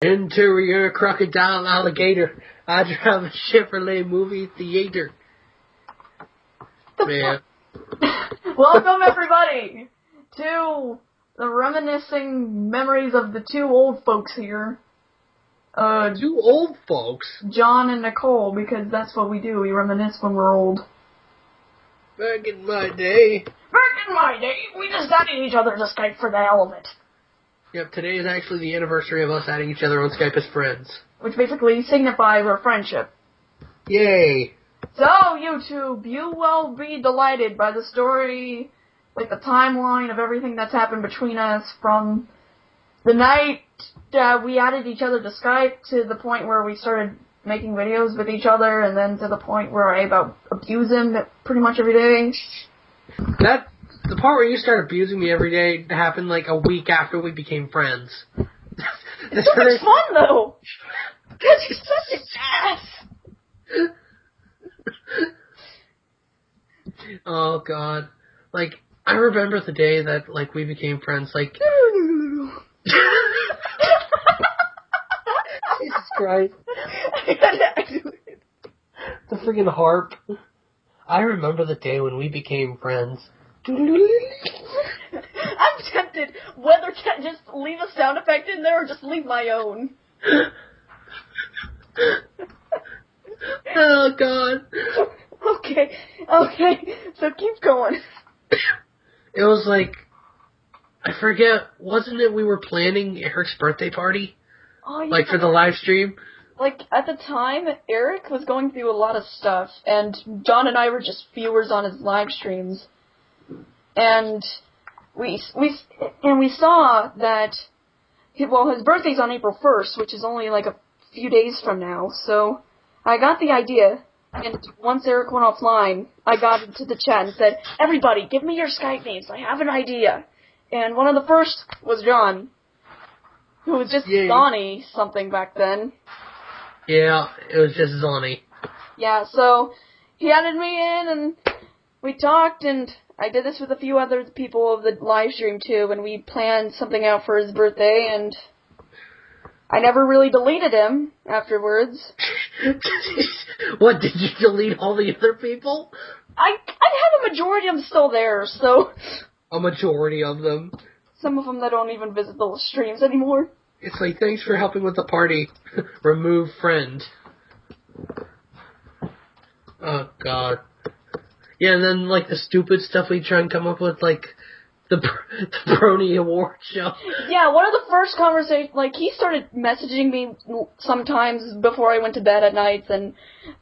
Interior crocodile alligator. I drive a Chevrolet movie theater. Man. Welcome everybody to the reminiscing memories of the two old folks here. Two old folks? John and Nicole, because that's what we do. We reminisce when we're old. Back in my day, we just added each other to Skype for the hell of it. Yep, today is actually the anniversary of us adding each other on Skype as friends. Which basically signifies our friendship. Yay! So, YouTube, you will be delighted by the story, like the timeline of everything that's happened between us from the night that we added each other to Skype to the point where we started making videos with each other, and then to the point where I abuse him pretty much every day. The part where you started abusing me every day happened like a week after we became friends. It's so much fun, though! Because you're such an ass! Oh, God. Like, I remember the day that, like, we became friends, like... Jesus Christ. The freaking harp. I remember the day when we became friends. I'm tempted whether to just leave a sound effect in there or just leave my own. Oh, God. Okay, so keep going. It was like, I forget, wasn't it we were planning Eric's birthday party? Oh, yeah. Like, for the live stream? Like, at the time, Eric was going through a lot of stuff, and John and I were just viewers on his live streams. And we saw that, his birthday's on April 1st, which is only like a few days from now, so I got the idea, and once Eric went offline, I got into the chat and said, everybody, give me your Skype names, I have an idea. And one of the first was John, who was just Donnie something back then. Yeah, it was just Zonnie. Yeah, so he added me in, and we talked, and I did this with a few other people of the live stream, too, and we planned something out for his birthday, and I never really deleted him afterwards. What, did you delete all the other people? I have a majority of them still there, so... A majority of them? Some of them that don't even visit the streams anymore. It's like, thanks for helping with the party. Remove friend. Oh, God. Yeah, and then, like, the stupid stuff we try and come up with, like, the Brony Award show. Yeah, one of the first conversations, like, he started messaging me sometimes before I went to bed at nights, and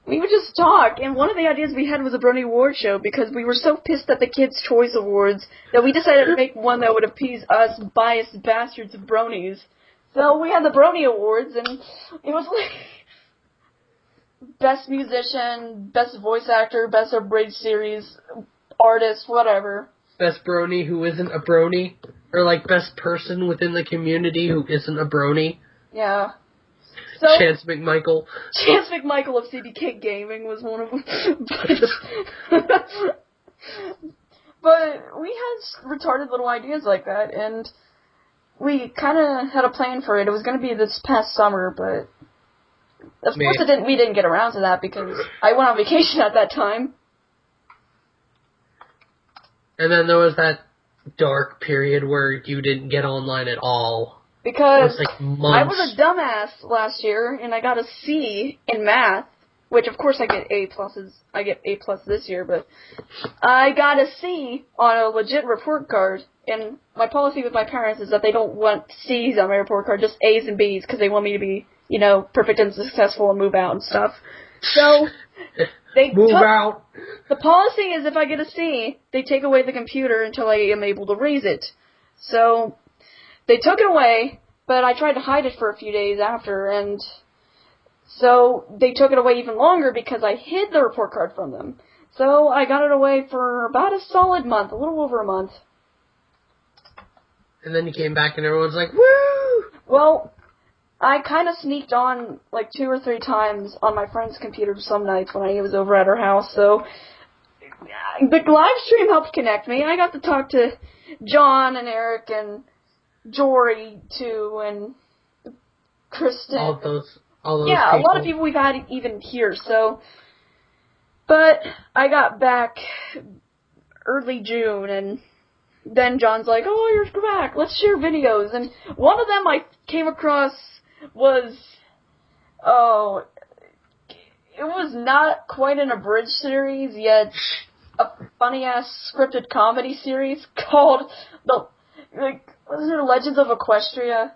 we would just talk, and one of the ideas we had was a Brony Award show, because we were so pissed at the Kids' Choice Awards that we decided to make one that would appease us biased bastards of bronies. So we had the Brony Awards, and it was like... Best musician, best voice actor, best abridged series, artist, whatever. Best brony who isn't a brony. Or, like, best person within the community who isn't a brony. Yeah. So, Chance McMichael. Chance McMichael of CBK Gaming was one of them. But we had retarded little ideas like that, and we kind of had a plan for it. It was going to be this past summer, but... Of course we didn't get around to that because I went on vacation at that time. And then there was that dark period where you didn't get online at all. Because like months. I was a dumbass last year and I got a C in math, which of course I get A+ this year, but I got a C on a legit report card, and my policy with my parents is that they don't want C's on my report card, just A's and B's, because they want me to be, perfect and successful and move out and stuff. So, out! The policy is if I get a C, they take away the computer until I am able to raise it. So, they took it away, but I tried to hide it for a few days after, and so they took it away even longer because I hid the report card from them. So, I got it away for about a solid month, a little over a month. And then you came back and everyone's like, woo! Well, I kind of sneaked on like 2 or 3 times on my friend's computer some nights when I was over at her house, so the live stream helped connect me. I got to talk to John and Eric and Jory, too, and Kristen. all those yeah, people. a lot of people we've had even here, so. But I got back early June, and then John's like, oh, you're back, let's share videos. And one of them I came across was, it was not quite an abridged series, yet a funny-ass scripted comedy series called, wasn't it Legends of Equestria?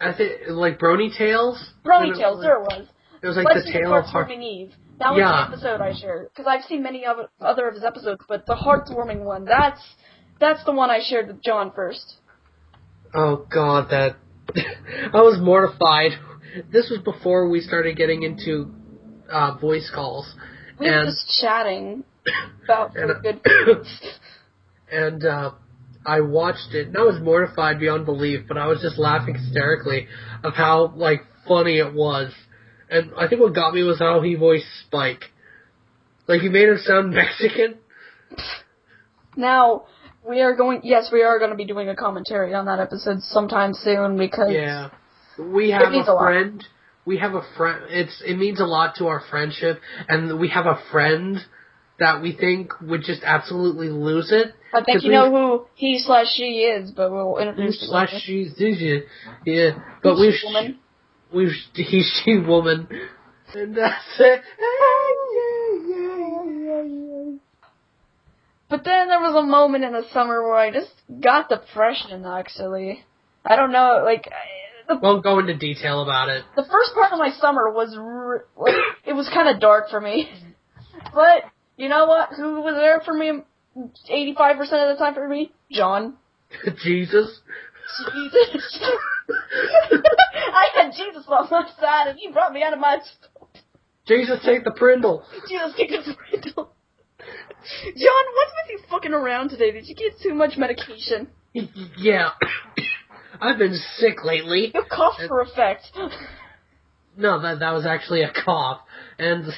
I think, like, Brony Tales? Brony Tales, there it was. It was like Legends the Tale of Heartwarming Eve. That was the episode I shared, because I've seen many other of his episodes, but the heartwarming one, that's the one I shared with John first. Oh, God, that... I was mortified. This was before we started getting into voice calls. We were just chatting about for good minutes. And I watched it, and I was mortified beyond belief, but I was just laughing hysterically of how, like, funny it was. And I think what got me was how he voiced Spike. Like, he made him sound Mexican. Now, we are going to be doing a commentary on that episode sometime soon, because... Yeah. We have a friend. We have a friend. It means a lot to our friendship, and we have a friend that we think would just absolutely lose it. I think you know who he/she is, but we'll introduce you later. He/she, yeah. But he/she woman. And that's it. But then there was a moment in the summer where I just got depression, actually. I don't know, like... Won't go into detail about it. The first part of my summer was, it was kind of dark for me. But, you know what? Who was there for me 85% of the time for me? John. Jesus. Jesus. I had Jesus on my side, and he brought me out of my... Jesus, take the Prindle. Jesus, take the Prindle. John, what's with you fucking around today? Did you get too much medication? Yeah. I've been sick lately. You coughed for effect. No, that was actually a cough. And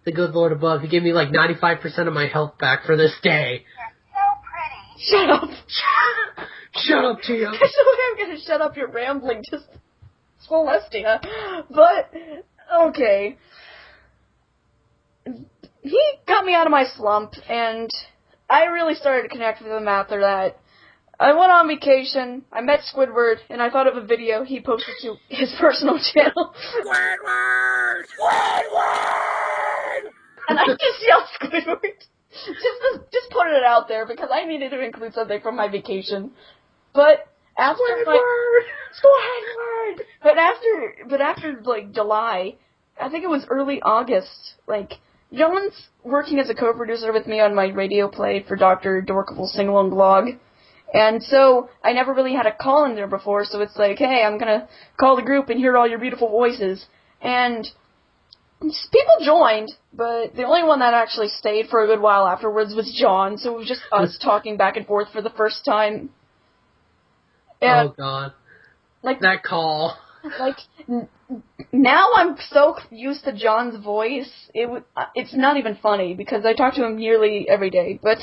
the good Lord above, he gave me like 95% of my health back for this day. You're so pretty. Shut up. Shut up, Tia. There's no way I'm gonna shut up your rambling, just Celestia. But, okay. He got me out of my slump, and I really started to connect with him after that. I went on vacation, I met Squidward, and I thought of a video he posted to his personal channel. Squidward! Squidward! And I just yelled Squidward. Just put it out there, because I needed to include something from my vacation. But after Squidward! But after, like, July, I think it was early August, like, John's working as a co-producer with me on my radio play for Dr. Dorkable's Sing-Along blog. And so, I never really had a call in there before, so it's like, hey, I'm gonna call the group and hear all your beautiful voices. And people joined, but the only one that actually stayed for a good while afterwards was John, so it was just us talking back and forth for the first time. And, oh, God. Like, that call. Like, now I'm so used to John's voice, it's not even funny, because I talk to him nearly every day, but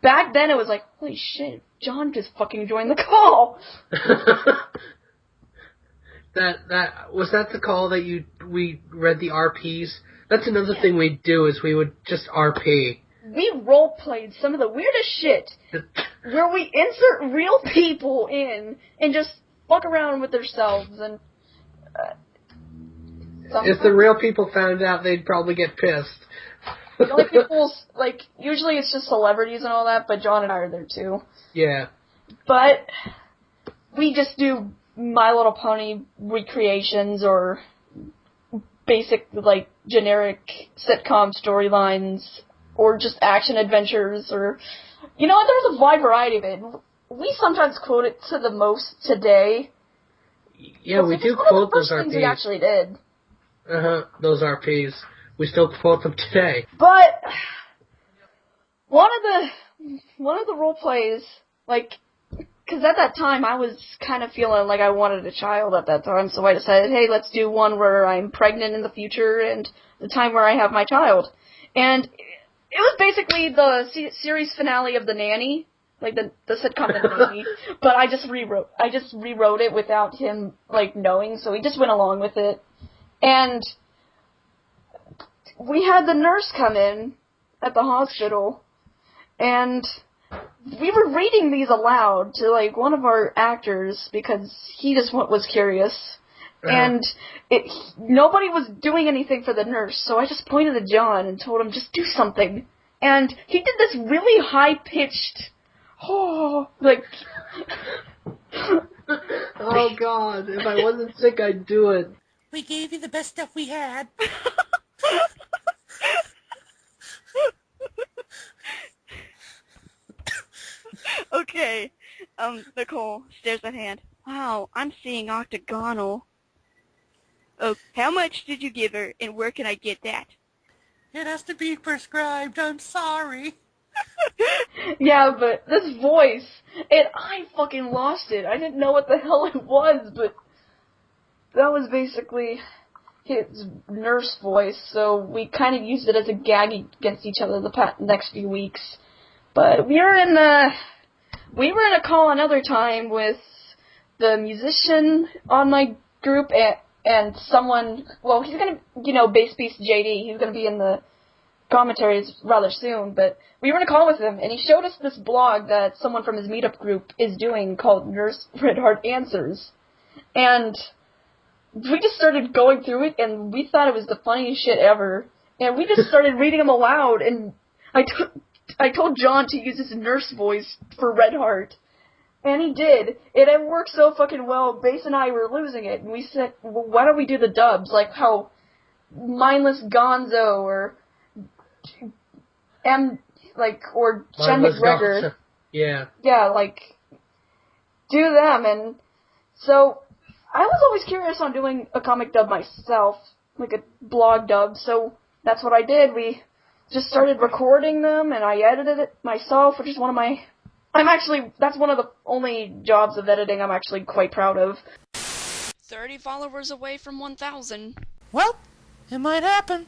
back then it was like, holy shit, John just fucking joined the call! Was that the call that we read the RPs? That's another thing we do, is we would just RP. We role-played some of the weirdest shit, where we insert real people in, and just fuck around with themselves, and if the real people found out, they'd probably get pissed. The only people, like, usually it's just celebrities and all that, but John and I are there too. Yeah. But we just do My Little Pony recreations or basic, like, generic sitcom storylines or just action adventures or... You know what? There's a wide variety of it. We sometimes quote it to the most today. Yeah, we do quote those RPs. One of the first things we actually did. Those RPs. We still quote them today. But one of the role plays, like, because at that time I was kind of feeling like I wanted a child at that time, so I decided, hey, let's do one where I'm pregnant in the future and the time where I have my child. And it was basically the series finale of The Nanny, like the sitcom didn't know me, but I just rewrote it without him like knowing, so he just went along with it. And we had the nurse come in at the hospital, and we were reading these aloud to like one of our actors because he just was curious. And nobody was doing anything for the nurse, so I just pointed at John and told him, just do something. And he did this really high-pitched, like... Oh, God, if I wasn't sick, I'd do it. We gave you the best stuff we had. Okay, Nicole, stares at hand. Wow, I'm seeing octagonal. Oh, how much did you give her, and where can I get that? It has to be prescribed. I'm sorry. Yeah, but this voice, I fucking lost it. I didn't know what the hell it was, but that was basically his nurse voice, so we kind of used it as a gag against each other the next few weeks. But we were in a call another time with the musician on my group and someone, well, he's gonna, Bass Beast JD, he's gonna be in the commentaries rather soon, but we were in a call with him, and he showed us this blog that someone from his meetup group is doing called Nurse Red Heart Answers, and we just started going through it, and we thought it was the funniest shit ever, and we just started reading them aloud, and I told John to use his nurse voice for Red Heart. And he did. It worked so fucking well. Bass and I were losing it. And we said, well, why don't we do the dubs? Like how Mindless Gonzo or Jen McGregor. Yeah. Yeah, like, do them. And so I was always curious on doing a comic dub myself, like a blog dub. So that's what I did. We just started recording them, and I edited it myself, which is that's one of the only jobs of editing I'm actually quite proud of. 30 followers away from 1,000. Well, it might happen.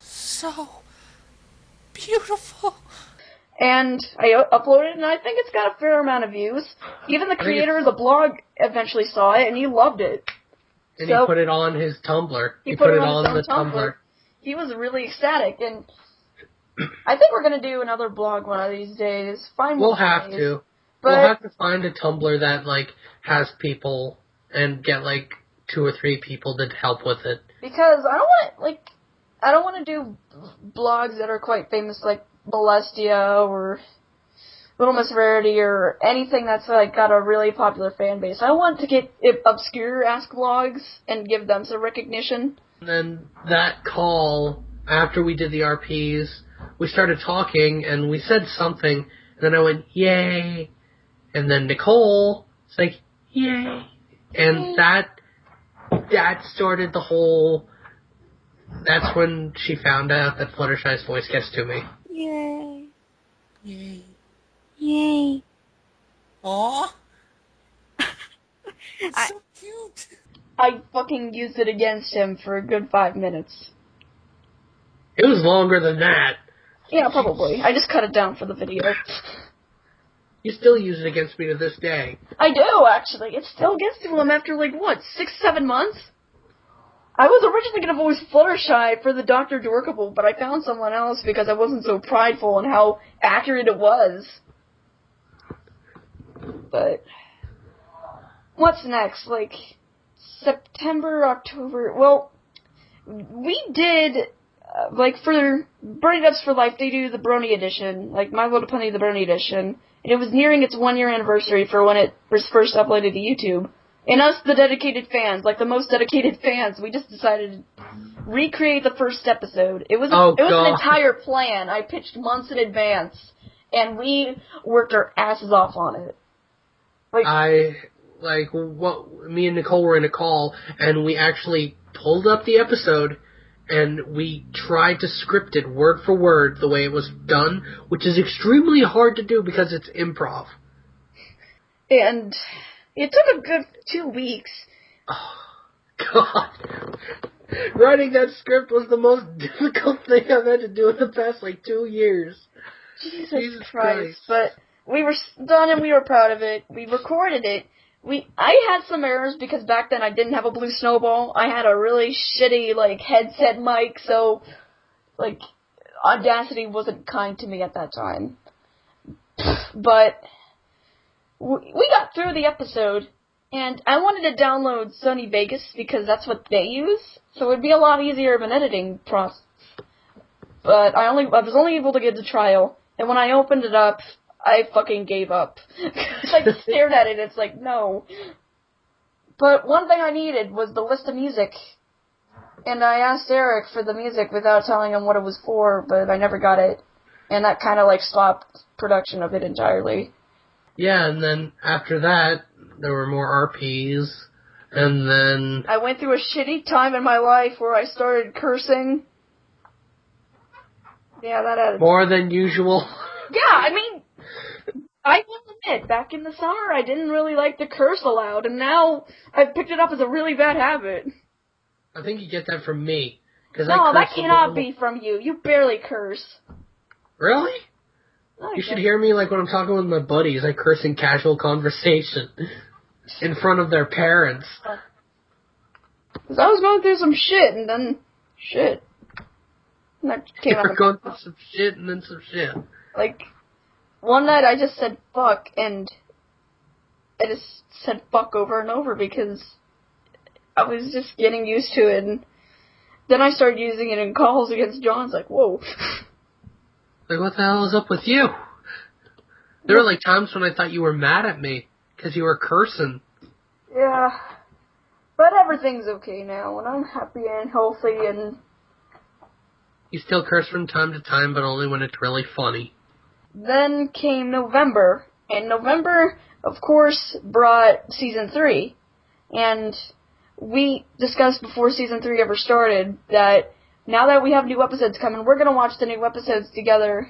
So beautiful. And I uploaded it, and I think it's got a fair amount of views. Even the creator of the blog eventually saw it, and he loved it. And he put it on his Tumblr. He put it on his the Tumblr. He was really ecstatic, and I think we're going to do another blog one of these days. We'll have to. But we'll have to find a Tumblr that, like, has people and get, like, 2 or 3 people to help with it. Because I don't want to do blogs that are quite famous, like Molestia or Little Miss Rarity or anything that's like got a really popular fan base. I want to get obscure Ask blogs and give them some recognition. And then that call, after we did the RPs, we started talking and we said something, and then I went, yay, and then Nicole was like, yay, and that started the whole. That's when she found out that Fluttershy's voice gets to me. Yay. Yay. Yay. Aw. It's so cute. I fucking used it against him for a good 5 minutes. It was longer than that. Yeah, probably. I just cut it down for the video. You still use it against me to this day. I do, actually. It still gets to him after, 6, 7 months? I was originally going to voice Fluttershy for the Dr. Dorkable, but I found someone else because I wasn't so prideful in how accurate it was. But what's next? September, October. Well, we did for Burning Ups for Life. They do the Brony edition, My Little Pony the Brony edition, and it was nearing its 1-year anniversary for when it was first uploaded to YouTube. And us, the dedicated fans, the most dedicated fans, we just decided to recreate the first episode. It was an entire plan. I pitched months in advance, and we worked our asses off on it. Me and Nicole were in a call, and we actually pulled up the episode, and we tried to script it word for word the way it was done, which is extremely hard to do because it's improv. And it took a good 2 weeks. Oh, God. Writing that script was the most difficult thing I've had to do in the past, 2 years. Jesus Christ. But we were done and we were proud of it. We recorded it. I had some errors because back then I didn't have a blue snowball. I had a really shitty, headset mic, so, Audacity wasn't kind to me at that time. But we got through the episode, and I wanted to download Sony Vegas because that's what they use, so it'd be a lot easier of an editing process. But I was only able to get the trial, and when I opened it up, I fucking gave up. I stared at it, it's no. But one thing I needed was the list of music, and I asked Eric for the music without telling him what it was for, but I never got it, and that kind of stopped production of it entirely. Yeah, and then after that, there were more RPs, and then... I went through a shitty time in my life where I started cursing. Yeah, that added... More than usual. Yeah, I will admit, back in the summer, I didn't really like to curse aloud, and now I've picked it up as a really bad habit. I think you get that from me. No, that cannot be from you. You barely curse. Really? You should hear me when I'm talking with my buddies. I curse in casual conversation in front of their parents. Because I was going through some shit, and then shit. And that came out. You were going through some shit, and then some shit. One night I just said fuck, and I just said fuck over and over because I was just getting used to it, and then I started using it in calls against John. It's whoa. What the hell is up with you? There were times when I thought you were mad at me because you were cursing. Yeah, but everything's okay now, and I'm happy and healthy, and... You still curse from time to time, but only when it's really funny. Then came November, and November, of course, brought Season 3, and we discussed before Season 3 ever started that now that we have new episodes coming, we're going to watch the new episodes together,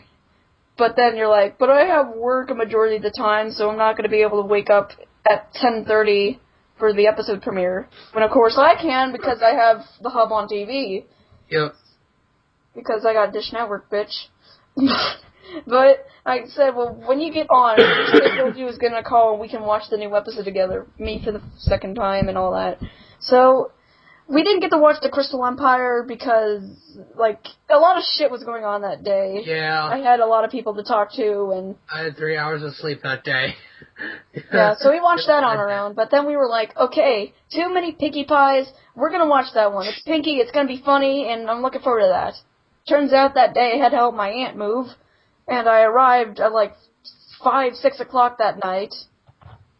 but then you're but I have work a majority of the time, so I'm not going to be able to wake up at 10:30 for the episode premiere, when of course I can because I have the hub on TV. Yep. Because I got Dish Network, bitch. But I said, well, when you get on, Joju is going to call and we can watch the new episode together. Me for the second time and all that. So, we didn't get to watch the Crystal Empire because, a lot of shit was going on that day. Yeah. I had a lot of people to talk to, and... I had 3 hours of sleep that day. Yeah, so we watched that on our own, but then we were okay, too many Pinkie Pies, we're going to watch that one. It's Pinkie, it's going to be funny, and I'm looking forward to that. Turns out that day I had to help my aunt move, and I arrived at 5, 6 o'clock that night.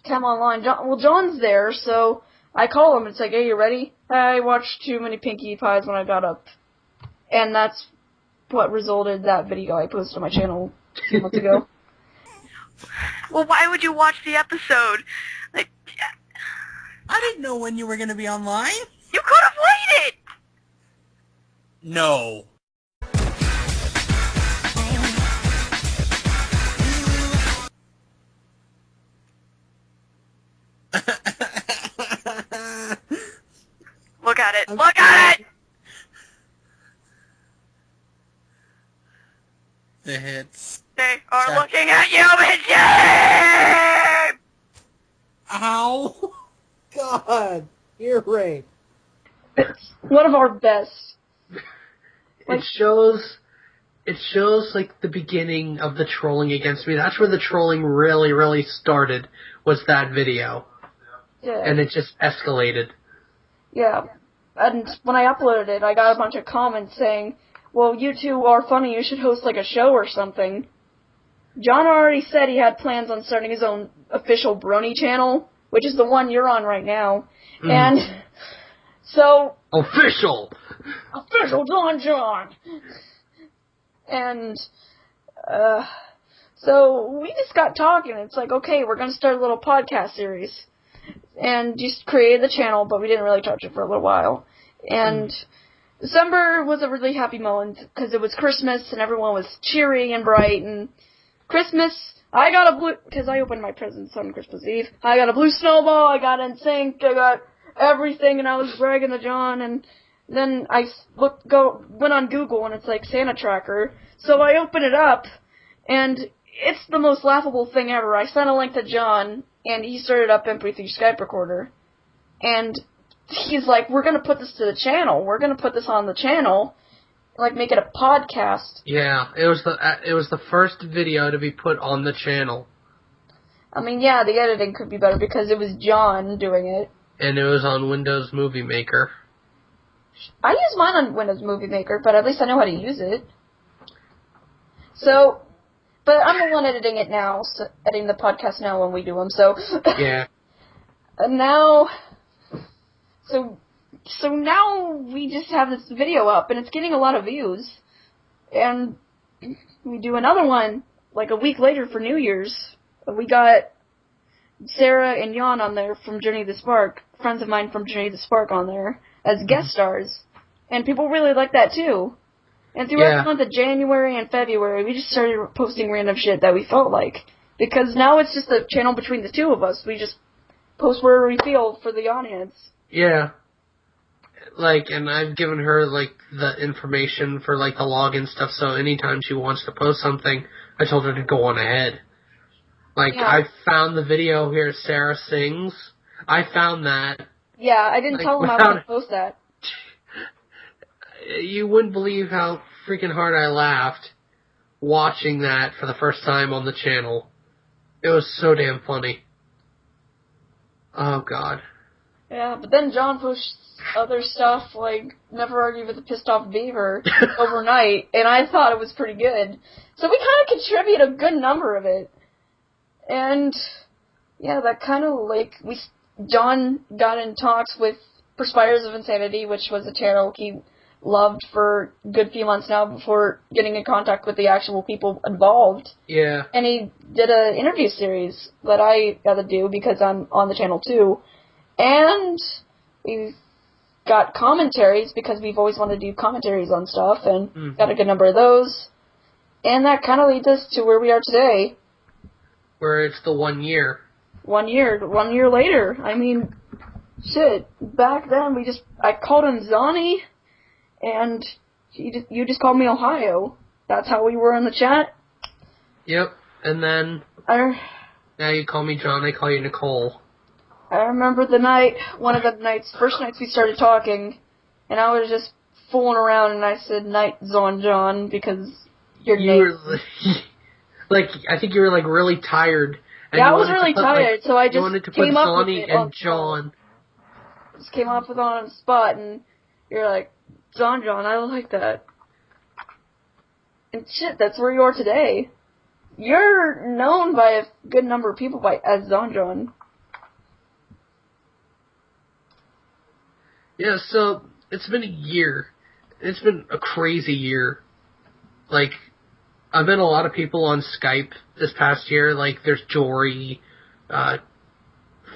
Come online. John's there, so I call him. It's hey, you ready? I watched too many Pinkie Pies when I got up. And that's what resulted that video I posted on my channel a few months ago. Well, why would you watch the episode? I didn't know when you were going to be online. You could have waited! No. Look at it. Look at it! the hits. They are Check. looking at you in shame! Ow! God, ear rape. It's one of our best. It shows like the beginning of the trolling against me. That's where the trolling really, really started, was that video. Yeah. And it just escalated. Yeah. And when I uploaded it, I got a bunch of comments saying, well, you two are funny, you should host like a show or something. John already said he had plans on starting his own official Brony channel, which is the one you're on right now. And so... Official John! And, so we just got talking. It's like, okay, we're gonna start a little podcast series. And just created the channel, but we didn't really touch it for a little while. And December was a really happy moment, because it was Christmas, and everyone was cheery and bright, and Christmas, I got a blue, because I opened my presents on Christmas Eve, I got a blue snowball, I got NSYNC, I got everything, and I was bragging to John, and then I went on Google, and it's like Santa Tracker, so I open it up, and it's the most laughable thing ever. I sent a link to John, and he started up MP3 Skype recorder, and he's like, we're gonna put this to the channel, we're gonna put this on the channel, like make it a podcast. Yeah, it was the first video to be put on the channel. I mean, yeah, the editing could be better because it was John doing it. And it was on Windows Movie Maker. I use mine on Windows Movie Maker, but at least I know how to use it. So, but I'm the one editing it now, so editing the podcast now when we do them, so... Yeah. And now... So now we just have this video up, and it's getting a lot of views. And we do another one, like a week later for New Year's. We got Sarah and Jan on there from Journey to the Spark, friends of mine from Journey to the Spark on there, as guest stars. And people really like that too. And throughout the month of January and February, we just started posting random shit that we felt like. Because now it's just a channel between the two of us. We just post wherever we feel for the audience. Yeah. Like, and I've given her, like, the information for, like, the login stuff, so anytime she wants to post something, I told her to go on ahead. Like, I found the video here, Sarah Sings. I found that. Yeah, I didn't tell him I was going to post that. You wouldn't believe how freaking hard I laughed watching that for the first time on the channel. It was so damn funny. Oh, God. Yeah, but then John posts other stuff, like Never Argue with a Pissed Off Beaver overnight, and I thought it was pretty good. So we kind of contribute a good number of it. And, yeah, that kind of, like, John got in talks with Perspires of Insanity, which was a channel he loved for a good few months now before getting in contact with the actual people involved. Yeah. And he did an interview series that I got to do because I'm on the channel too. And we've got commentaries because we've always wanted to do commentaries on stuff and got a good number of those. And that kind of leads us to where we are today. Where it's the 1 year. 1 year. 1 year later. I mean, shit. Back then, I called him Zonnie, and you just called me Ohio. That's how we were in the chat. Yep. And then, now you call me John, I call you Nicole. I remember one of the first nights we started talking, and I was just fooling around, and I said, Night Zon John, because your name... Were, like, I think you were, like, really tired. And yeah, I was really tired, so I just came up with it and John. Just came up with it on the spot, and you're like, Zon John, I like that. And shit, that's where you are today. You're known by a good number of people as Zon John. Yeah, so, it's been a year. It's been a crazy year. Like, I've met a lot of people on Skype this past year. Like, there's Jory,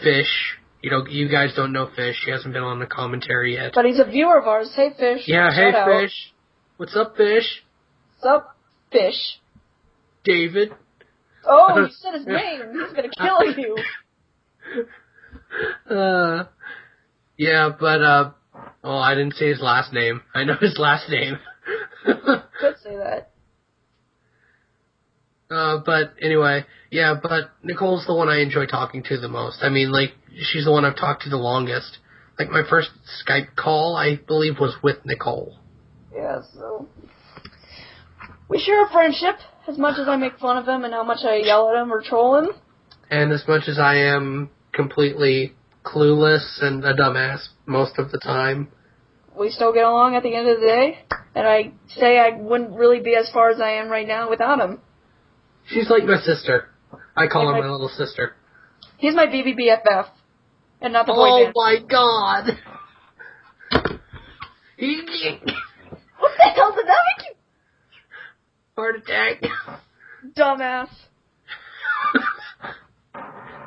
Fish. You know, you guys don't know Fish. He hasn't been on the commentary yet. But he's a viewer of ours. Hey, Fish. Yeah, hey, Fish. What's up, Fish? What's up, Fish? David. Oh, you said his name. He's gonna kill you. Yeah, but, well, I didn't say his last name. I know his last name. Could say that. But anyway, yeah, but Nicole's the one I enjoy talking to the most. I mean, like, she's the one I've talked to the longest. Like, my first Skype call, I believe, was with Nicole. Yeah, so... We share a friendship, as much as I make fun of him and how much I yell at him or troll him. And as much as I am completely clueless and a dumbass most of the time. We still get along at the end of the day, and I say I wouldn't really be as far as I am right now without him. She's like my sister. I call Like her my little sister. He's my BBBFF, and not the boy Oh band. my god! What the hell did that make you? Heart attack. Dumbass.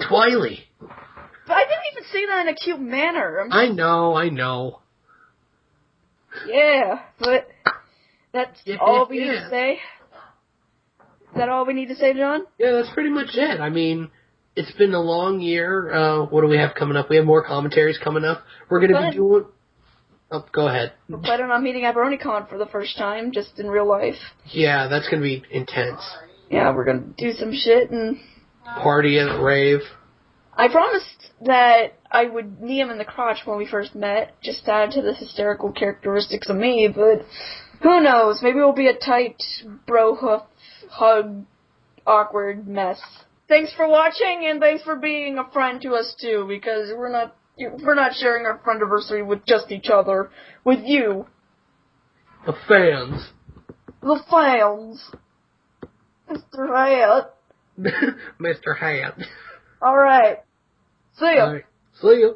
Twiley. But I didn't even say that in a cute manner. I know. Yeah, but that's all we need Yeah. to say. Is that all we need to say, John? Yeah, that's pretty much it. I mean, it's been a long year. What do we have coming up? We have more commentaries coming up. We're going to be doing... Oh, go ahead. We're planning on meeting at BronyCon for the first time, just in real life. Yeah, that's going to be intense. Yeah, we're going to do some shit and... Party at rave. I promised that I would knee him in the crotch when we first met, just to add to the hysterical characteristics of me, but who knows? Maybe we'll be a tight bro hug awkward mess. Thanks for watching, and thanks for being a friend to us too, because we're not sharing our Friendiversary with just each other, with you. The fans. The fans. Mr. Hat. Mr. Hat. Alright. See ya. All right. See ya.